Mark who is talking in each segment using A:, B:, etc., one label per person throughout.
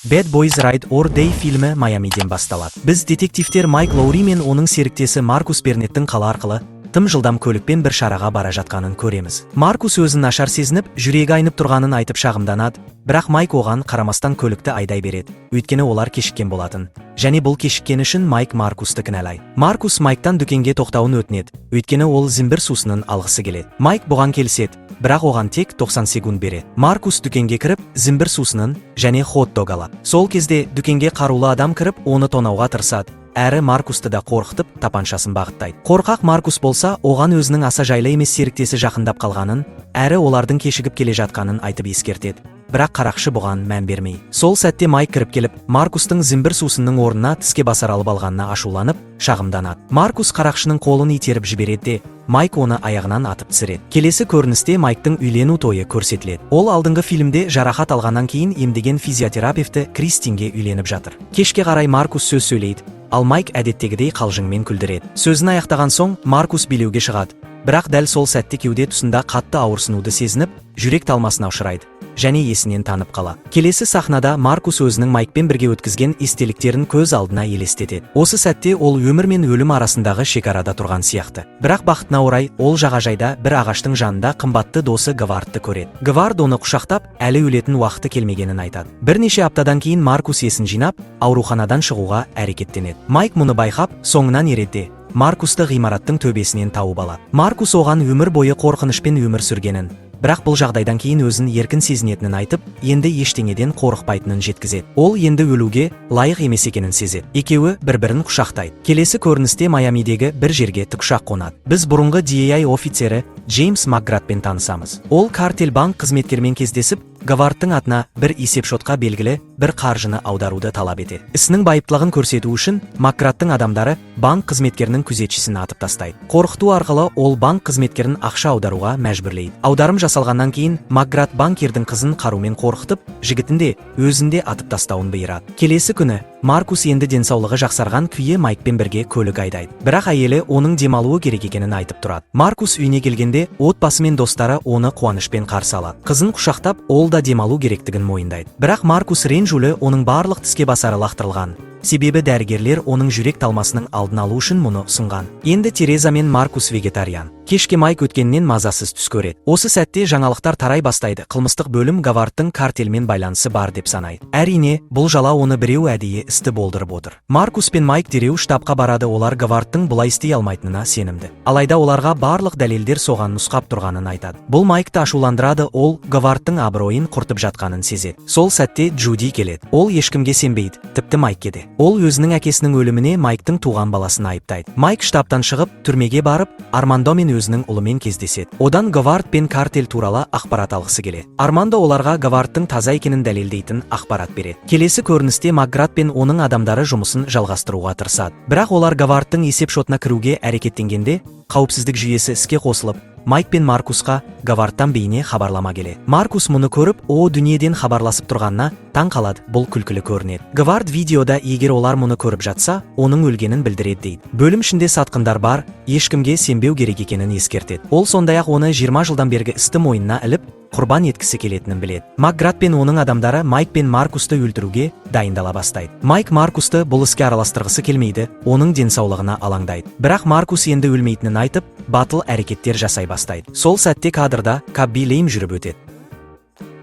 A: Bad Boys Ride or Die фильмі Майамиден басталады. Біз детективтер Майк Лоури мен оның серіктесі Маркус Бернеттің қала арқылы тым жылдам көлікпен бір шараға бара жатқанын көреміз. Маркус өзін нашар сезініп, жүрегі айнып тұрғанын айтып шағымданады, бірақ Майк оған қарамастан көлікті айдай береді. Өйткені олар кешіккен болатын. Және бұл кешіккені үшін Майк Маркусты кінәлайды. Маркус Майктан дүкенге тоқтауын өтінеді, өйткені ол зімбір сусынын алғысы келеді. Майк бұған келіседі, бірақ оған тек 90 секунд береді. Маркус дүкенге кіріп, зімбір сусынын және хот-дог алады. Сол кезде дүкенге қарулы адам кіріп, оны тонауға тырысады. Әрі Маркусты да қорқытып, тапаншасын бағыттайды. Қорқақ Маркус болса, оған өзінің аса жайлы емес серіктесі жақындап қалғанын, әрі олардың кешігіп келе жатқанын айтып ескертеді. Бірақ қарақшы бұған мән бермей. Сол сәтте Майк кіріп келіп, Маркустың зімбір сусынның орнына тіске басар алып алғанына ашуланып, шағымданады. Маркус қарақшының қолын итеріп жібереді де, Майк оны аяғынан атып түсіреді. Келесі көріністе Майктың үйлену тойы көрсетіледі. Ол алдыңғы фильмде жарақат алғаннан кейін емдеген физиотерапевті Кристинге үйленіп жатыр. Кешке қарай Маркус сөз сөйлейді, ал Майк әдеттегідей қалжыңмен күлдіреді. Сөзін аяқтаған соң Маркус билеуге шығады. Бірақ дәл сол сәтте кеуде тұсында қатты ауырсынуды сезініп, жүрек талмасына ұшырайды және есінен танып қалады. Келесі сахнада Маркус өзінің Майкпен бірге өткізген естеліктерін көз алдына елестетеді. Осы сәтте ол өмір мен өлім арасындағы шекарада тұрған сияқты. Бірақ бақытына орай, ол жағажайда бір ағаштың жанында қымбатты досы Гвардты көреді. Гвард оны құшақтап, әлі өлетін уақыты келмегенін айтады. Бірнеше аптадан кейін Маркус есін жинап, ауруханадан шығуға әрекеттенеді. Майк мұны байқап, соңынан ереді. Маркусты ғимараттың төбесінен тауып алады. Маркус оған өмір бойы қорқынышпен өмір сүргенін, бірақ бұл жағдайдан кейін өзін еркін сезінетінін айтып, енді ештеңеден қорықпайтынын жеткізеді. Ол енді өлуге лайық емес екенін сезеді. Екеуі бір-бірін құшақтайды. Келесі көріністе Майамидегі бір жерге тікұшақ қонады. Біз бұрынғы DEA офицері Джеймс Макградпен танысамыз. Ол картель банк қызметкерімен кездесіп, Гвардтың атына бір есепшотқа белгілі бір қаржыны аударуды талап етеді. Ісінің байыптылығын көрсету үшін Макградтың адамдары банк қызметкерінің күзетшісін атып тастайды. Қорқыту арқылы ол банк қызметкерін ақша аударуға мәжбүрлейді. Аударым жасалғаннан кейін Макград банкирдің қызын қарумен қорқытып, жігітінде өзінде атып тастауын бұйырады. Келесі күні Маркус енді денсаулығы жақсарған күйі Майкпен бірге көлік айдайды. Бірақ әйелі оның демалуы керек екенін айтып тұрады. Маркус үйіне келгенде отбасы мен достары оны қуанышпен қарсы алады. Қызын құшақтап, ол да демалу керектігін мойындайды. Бірақ Маркус ренжулі оның барлық тіске басары лақтырылған. Себебі дәрігерлер оның жүрек талмасының алдын алу үшін мұны ұсынған. Енді Тереза мен Маркус вегетариан. Кешке Майк өткеннен мазасыз түс көреді. Осы сәтте жаңалықтар тарай бастайды. Қылмыстық бөлім Гвардтың картельмен байланысы бар деп санайды. Әрине, бұл жала оны біреу әдейі істі болдырып отыр. Маркус пен Майк дереу штабқа барады, олар Гвардтың бұлай істей алмайтынына сенімді. Алайда оларға барлық дәлелдер соған нұсқап тұрғанын айтады. Бұл Майкты ашуландырады, ол Гвардтың абыройын құртып жатқанын сезеді. Сол сәтте Джуди келеді. Ол ешкімге сенбейді, тіпті Майкке де. Ол өзінің әкесінің өліміне Майктың туған баласын айыптайды. Майк штабтан шығып, түрмеге барып, Армандо мен өзінің ұлымен кездеседі. Одан Гвард пен картель туралы ақпарат алғысы келеді. Армандо оларға Гвардтың таза екенін дәлелдейтін ақпарат береді. Келесі көріністе Макград пен оның адамдары жұмысын жалғастыруға тырысады. Бірақ олар Гвардтың есепшотына кіруге әрекеттенгенде, қауіпсіздік жүйесі іске қосылып, Майк пен Маркусқа Гвардтан бейне хабарлама келеді. Маркус мұны көріп, дүниеден хабарласып тұрғанына таң қалады, бұл күлкілі көрінеді. Гвард видеода егер олар мұны көріп жатса, оның өлгенін білдіреді дейді. Бөлім ішінде сатқындар бар, ешкімге сенбеу керек екенін ескертеді. Ол сондай-ақ оны 20 жылдан бергі істі мойнына іліп, құрбан еткісі келетінін біледі. Макград пен оның адамдары Майк пен Маркусты өлтіруге дайындала бастайды. Майк Маркусты бұл іске араластырғысы келмейді, оның денсаулығына алаңдайды. Бірақ Маркус енді өлмейтінін айтып, батыл әрекеттер жасай бастайды. Сол сәтте кадрда Кабби Лейм жүріп өтеді.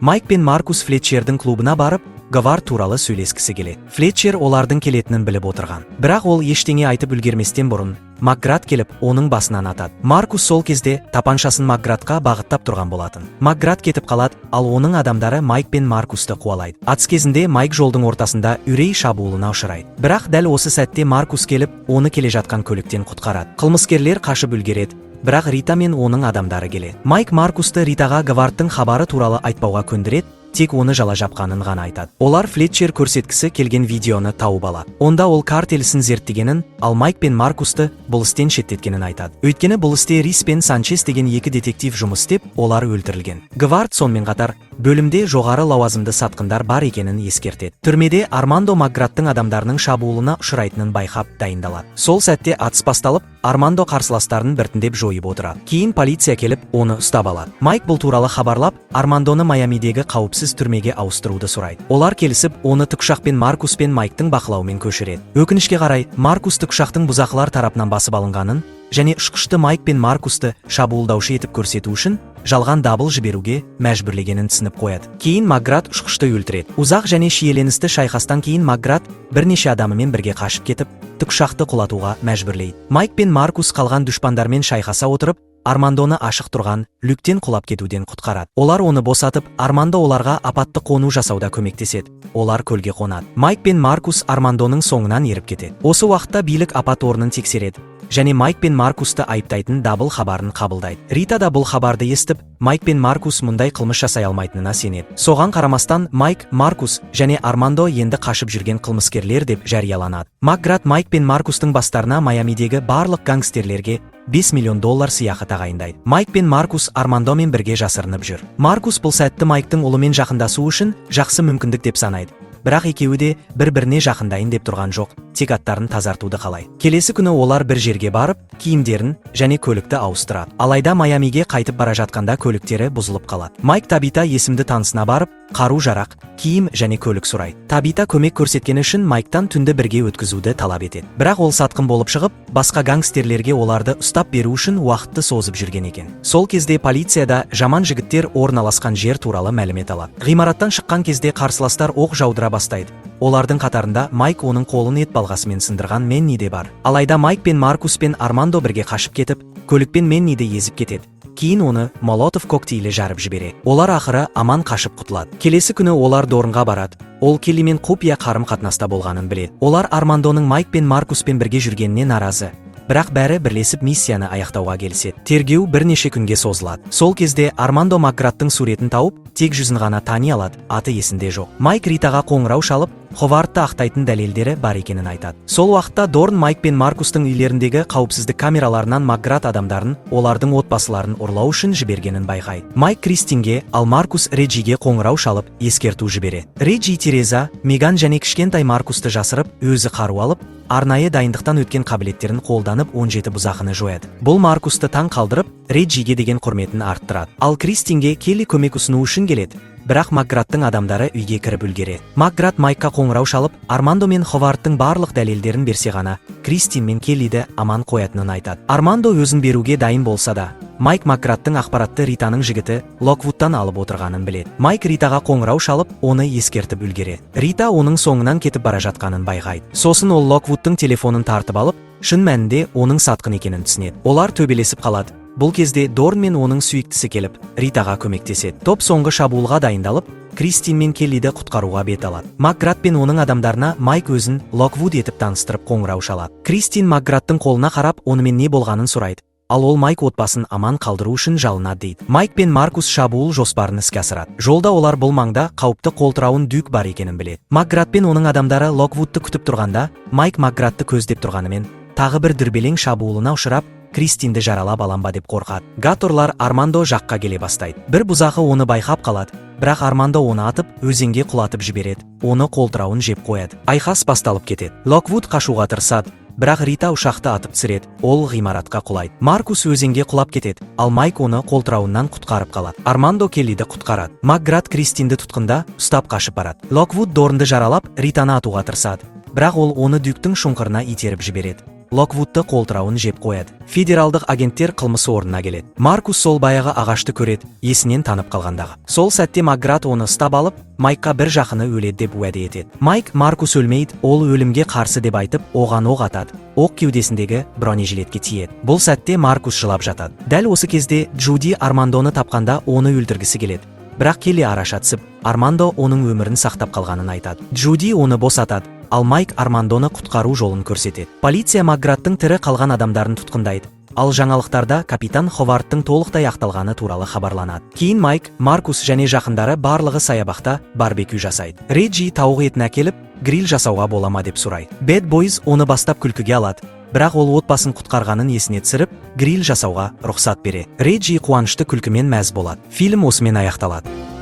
A: Майк пен Маркус Флетчердің клубына барып, Гвард туралы сөйлескісі келеді. Флетчер олардың келетінін біліп отырған. Бірақ ол ештеңе айтып үлгерместен бұрын Макград келіп, оның басынан атады. Маркус сол кезде тапаншасын Макградқа бағыттап тұрған болатын. Макград кетіп қалады, ал оның адамдары Майк пен Маркусты қуалайды. Атыс кезінде Майк жолдың ортасында үрей шабуылына ұшырайды. Бірақ дәл осы сәтте Маркус келіп, оны келе жатқан көліктен құтқарады. Қылмыскерлер қашып үлгереді. Бірақ Рита мен оның адамдары келеді. Майк Маркусты Ритаға Гвардтың хабары туралы айтпауға көндіреді, тек оны жала жапқанын ғана айтады. Олар Флетчер көрсеткісі келген видеоны тауып алады. Онда ол картель ісін зерттегенін, ал Майк пен Маркусты бұл істен шеттеткенін айтады. Өйткені бұл істе Рис пен Санчес деген екі детектив жұмыс істеп, олар өлтірілген. Гвард сонымен қатар бөлімде жоғары лауазымды сатқындар бар екенін ескертеді. Түрмеде Армандо Макградтың адамдарының шабуылына ұшырайтынын байқап дайындалады. Сол сәтте атыс басталып, Армандо қарсыластарын біртіндеп жойып отырады. Кейін полиция келіп, оны ұстап алады. Майк бұл туралы хабарлап, Армандоны Майамидегі қауіпсіз себепсіз түрмеге ауыстыруды сұрайды. Олар келісіп, оны тікұшақпен Маркус пен Майктың бақылауымен көшіреді. Өкінішке қарай, Маркус тікұшақтың бұзақылар тарапынан басып алынғанын және ұшқышты Майк пен Маркусты шабуылдаушы етіп көрсету үшін жалған дабыл жіберуге мәжбүрлегенін түсініп қояды. Кейін Макград ұшқышты өлтіреді. Ұзақ және шиеленісті шайқастан кейін Макград бірнеше адамымен бірге қашып кетіп, тікұшақты құлатуға мәжбүрлейді. Майк пен Маркус қалған дұшпандармен шайқаса отырып, Армандоны ашық тұрған люктен құлап кетуден құтқарады. Олар оны босатып, Армандо оларға апатты қону жасауда көмектеседі. Олар көлге қонады. Майк пен Маркус Армандоның соңынан еріп кетеді. Осы уақытта билік апат орнын тексереді және Майк пен Маркусты айыптайтын дабыл хабарын қабылдайды. Рита да бұл хабарды естіп, Майк пен Маркус мұндай қылмыс жасай алмайтынына сенеді. Соған қарамастан Майк, Маркус және Армандо енді қашып жүрген қылмыскерлер деп жарияланады. Макград Майк пен Маркустың бастарына Майамидегі барлық гангстерлерге $5 миллион сыйақы тағайындайды. Майк пен Маркус Армандомен бірге жасырынып жүр. Маркус бұл сәтті Майктың ұлымен жақындасу үшін жақсы мүмкіндік деп санайды. Бірақ екеуі де бір-біріне жақындайын деп тұрған жоқ, тек аттарын тазартуды қалайды. Келесі күні олар бір жерге барып, киімдерін және көлікті ауыстырады. Алайда Майамиге қайтып бара жатқанда көліктері бұзылып қалады. Майк Табита есімді танысына барып, қару-жарақ, киім және көлік сұрайды. Табита көмек көрсеткені үшін Майктан түнді бірге өткізуді талап етеді. Бірақ ол сатқын болып шығып, басқа гангстерлерге оларды ұстап беру үшін уақытты созып жүрген екен. Сол кезде полицияда жаман жігіттер орналасқан жер туралы мәлімет алады. Ғимараттан шыққан кезде қарсыластар оқ жаудыра бастайды. Олардың қатарында Майк оның қолын ет балғасымен сындырған Менни де бар. Алайда Майк пен Маркус пен Армандо бірге қашып кетіп, көлікпен Менниді езіп кетеді. Кейін оны Молотов коктейлі жарып жібереді. Олар ақыры аман қашып құтылады. Келесі күні олар Дорнға барады. Ол Келлимен құпия қарым-қатынаста болғанын біледі. Олар Армандоның Майк пен Маркуспен бірге жүргеніне наразы. Бірақ бәрі бірлесіп миссияны аяқтауға келіседі. Тергеу бірнеше күнге созылады. Сол кезде Армандо Макградтың суретін тауып, тек жүзін ғана тани алады, аты есінде жоқ. Майк Ритаға қоңырау шалып, Ховардты ақтайтын дәлелдері бар екенін айтады. Сол уақытта Дорн Майк пен Маркустың үйлеріндегі қауіпсіздік камераларынан Макград адамдарын олардың отбасыларын ұрлау үшін жібергенін байқайды. Майк Кристинге, ал Маркус Реджиге қоңырау шалып, ескерту жібереді. Реджи Тереза, Меган және кішкентай Маркусты жасырып, өзі қару алып, арнайы дайындықтан өткен қабілеттерін қолданып 17 бұзақыны жояды. Бұл Маркусты таң қалдырып, Реджиге деген құрметін арттырады. Ал Кристинге Келли көмек ұсыну үшін келеді. Бірақ Макградтың адамдары үйге кіріп үлгереді. Макград Майкқа қоңырау шалып, Армандо мен Ховардтың барлық дәлелдерін берсе ғана, Кристин мен Келлиді аман қоятынын айтады. Армандо өзін беруге дайын болса да, Майк Макградтың ақпаратты Ританың жігіті Локвудтан алып отырғанын біледі. Майк Ритаға қоңырау шалып, оны ескертіп үлгереді. Рита оның соңынан кетіп бара жатқанын байқайды. Сосын ол Локвудтың телефонын тартып алып, шын мәнінде оның сатқын екенін түсінеді. Олар төбелесіп қалады. Бұл кезде Дорн мен оның сүйіктісі келіп, Ритаға көмектеседі. Топ соңғы шабуылға дайындалып, Кристин мен Келлиді құтқаруға бет алады. Макград пен оның адамдарына Майк өзін Локвуд етіп таныстырып қоңырау шалады. Кристин Макградтың қолына қарап, онымен не болғанын сұрайды. Ал ол Майк отбасын аман қалдыру үшін жалынады дейді. Майк пен Маркус шабуыл жоспарын іске асырады. Жолда олар бұл маңда қауіпті қолтырауын Дюк бар екенін біледі. Макград пен оның адамдары Локвудты күтіп тұрғанда, Майк Макградты көздеп тұрғанымен, тағы бір дүрбелең шабуылына ұшырап, Кристинді жаралап аламба деп қорқады. Гаторлар Армандо жаққа келе бастайды. Бір бұзақы оны байқап қалады, бірақ Армандо оны атып, өзенге құлатып жібереді. Оны қолтырауын жеп қояды. Айқас басталып кетеді. Локвуд қашуға тырысады, бірақ Рита ұшақты атып түсіреді. Ол ғимаратқа құлайды. Маркус өзенге құлап кетеді, ал Майк оны қолтырауынан құтқарып қалады. Армандо Келлиді құтқарады. Макград Кристинді тұтқында ұстап қашып барады. Локвуд Дорнды жаралап, Ританы атуға тырысады, бірақ ол оны Дюктің шұңқырына итеріп жібереді. Локвудты қолтырауын жеп қояды. Федералдық агенттер қылмысы орнына келеді. Маркус сол баяғы ағашты көреді, есінен танып қалғандағы. Сол сәтте Макград оны ұстап алып, Майкқа бір жақыны өледі деп уәде етеді. Майк Маркус өлмейді, ол өлімге қарсы деп айтып, оған оқ атады. Оқ кеудесіндегі бронежилетке тиеді. Бұл сәтте Маркус жылап жатады. Дәл осы кезде Джуди Армандоны тапқанда оны өлтіргісі келеді. Бірақ Келли араша түсіп, Армандо оның өмірін сақтап қалғанын айтады. Джуди оны босатады. Ал Майк Армандоны құтқару жолын көрсетеді. Полиция Макградтың тірі қалған адамдарын тұтқындайды. Ал жаңалықтарда капитан Ховардтың толықтай ақталғаны туралы хабарланады. Кейін Майк, Маркус және жақындары барлығы саябақта барбекю жасайды. Реджи тауық етін әкеліп, гриль жасауға болама деп сұрайды. Bad Boys оны бастап күлкіге алады, бірақ ол отбасын құтқарғанын есіне түсіріп, гриль жасауға рұқсат береді. Реджи қуанышты күлкімен мәз болады. Фильм осымен аяқталады.